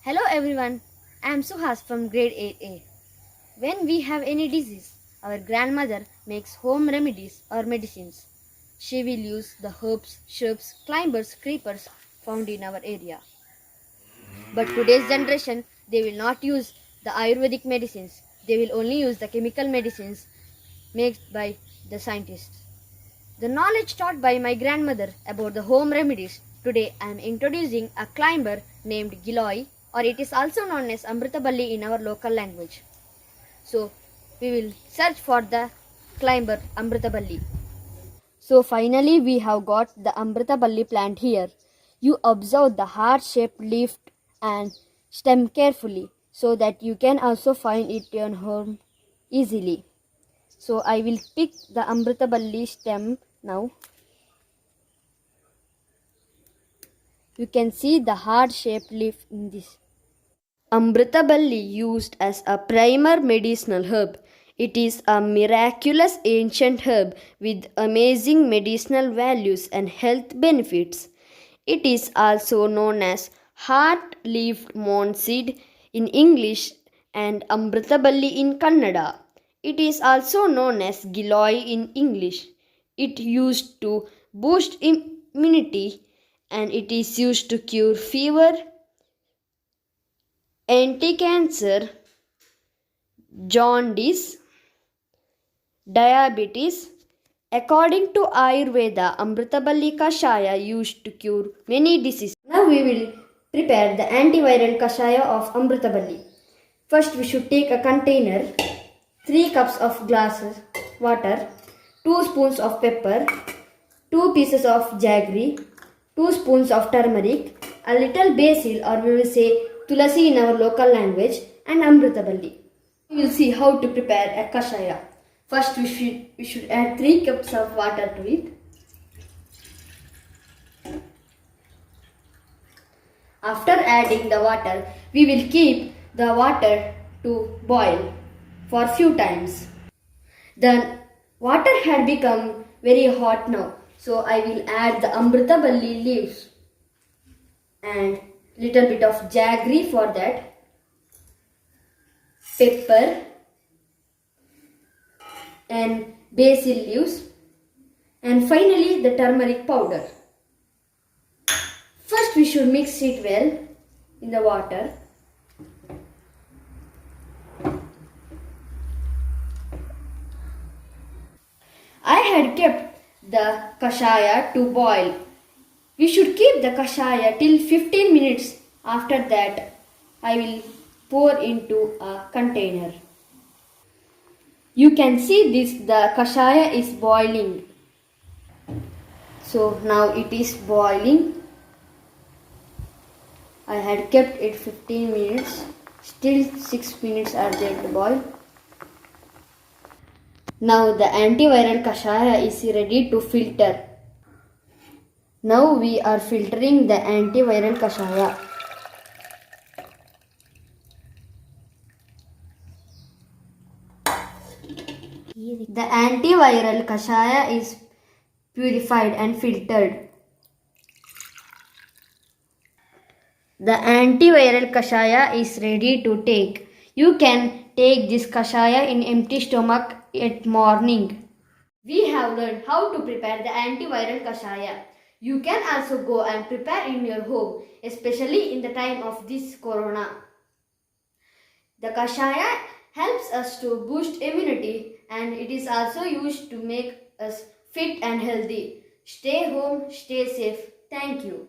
Hello everyone, I am Suhas from grade 8A. When we have any disease, our grandmother makes home remedies or medicines. She will use the herbs, shrubs, climbers, creepers found in our area. But today's generation, they will not use the Ayurvedic medicines. They will only use the chemical medicines made by the scientists. The knowledge taught by my grandmother about the home remedies. Today I am introducing a climber named Giloi, or it is also known as Amritaballi in our local language. So we will search for the climber Amritaballi. So finally we have got the Amritaballi plant here. You observe the heart-shaped leaf and stem carefully so that you can also find it in home easily. So I will pick the Amritaballi stem now. You can see the heart-shaped leaf in this. Amritaballi used as a primer medicinal herb. It is a miraculous ancient herb with amazing medicinal values and health benefits. It is also known as heart-leaved moon seed in English and Amritaballi in Kannada. It is also known as Giloi in English. It used to boost immunity and it is used to cure fever, anti-cancer, jaundice, diabetes. According to Ayurveda, Amritaballi Kashaya used to cure many diseases. Now we will prepare the antiviral Kashaya of Amritaballi. First we should take a container, 3 cups of glasses water, 2 spoons of pepper, 2 pieces of jaggery, 2 spoons of turmeric, a little basil or we will say tulasi in our local language, and Amritaballi. We will see how to prepare a kashaya. First we should add 3 cups of water to it. After adding the water, we will keep the water to boil for few times. The water had become very hot now. So I will add the Amritaballi leaves and little bit of jaggery for that, pepper and basil leaves, and finally the turmeric powder. First we should mix it well in the water. I had kept the kashaya to boil. We should keep the kashaya till 15 minutes. After that, I will pour into a container. You can see this, the kashaya is boiling. So now it is boiling. I had kept it 15 minutes. Still 6 minutes are there to boil. Now the antiviral kashaya is ready to filter. Now we are filtering the antiviral kashaya. The antiviral kashaya is purified and filtered. The antiviral kashaya is ready to take. You can take this kashaya in empty stomach at morning. We have learned how to prepare the antiviral kashaya. You can also go and prepare in your home, especially in the time of this corona. The kashaya helps us to boost immunity and it is also used to make us fit and healthy. Stay home, stay safe. Thank you.